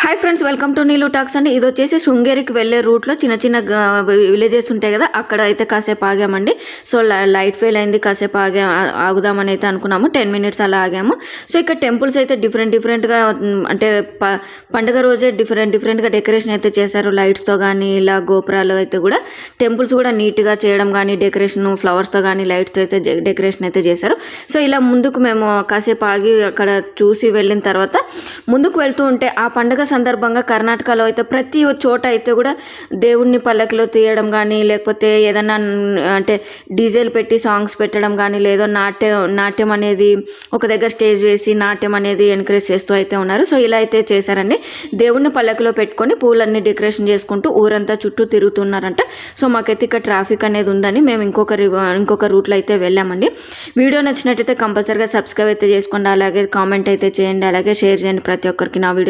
Hi friends, welcome to Neelu talks అండి. ఇది వచ్చేసి శృంగేరికి వెళ్ళే రూట్లో చిన్న చిన్న విలేజెస్ ఉంటాయి కదా, అక్కడ అయితే కాసేపు ఆగామండి. సో లైట్ ఫెయిల్ అయింది, కాసేపు ఆగుదామని అయితే అనుకున్నాము. 10 minutes అలా ఆగాము. సో ఇక్కడ టెంపుల్స్ అయితే డిఫరెంట్గా అంటే పండుగ రోజే డిఫరెంట్గా డెకరేషన్ అయితే చేశారు. లైట్స్తో కానీ ఇలా గోపురాలు అయితే కూడా టెంపుల్స్ కూడా నీట్గా చేయడం కానీ డెకరేషన్ ఫ్లవర్స్తో కానీ లైట్స్తో అయితే డెకరేషన్ అయితే చేశారు. సో ఇలా ముందుకు మేము కాసేపు ఆగి అక్కడ చూసి వెళ్ళిన తర్వాత ముందుకు వెళ్తూ ఉంటే ఆ పండుగ సందర్భంగా కర్ణాటకలో అయితే ప్రతి చోట అయితే కూడా దేవుణ్ణి పల్లకిలో తీయడం కానీ లేకపోతే ఏదన్నా అంటే డీజేలు పెట్టి సాంగ్స్ పెట్టడం కానీ లేదో నాట్యం అనేది ఒక దగ్గర స్టేజ్ వేసి నాట్యం అనేది ఎంకరేజ్ చేస్తూ అయితే ఉన్నారు. సో ఇలా అయితే చేశారండి. దేవుణ్ణి పల్లకిలో పెట్టుకొని పూలన్నీ డెకరేషన్ చేసుకుంటూ ఊరంతా చుట్టూ తిరుగుతున్నారంట. సో మాకైతే ఇక్కడ ట్రాఫిక్ అనేది ఉందని మేము ఇంకొక రూట్లో అయితే వెళ్ళామండి. వీడియో నచ్చినట్టయితే కంపల్సరీగా సబ్స్క్రైబ్ అయితే చేసుకోండి, అలాగే కామెంట్ అయితే చేయండి, అలాగే షేర్ చేయండి ప్రతి ఒక్కరికి నా వీడియో.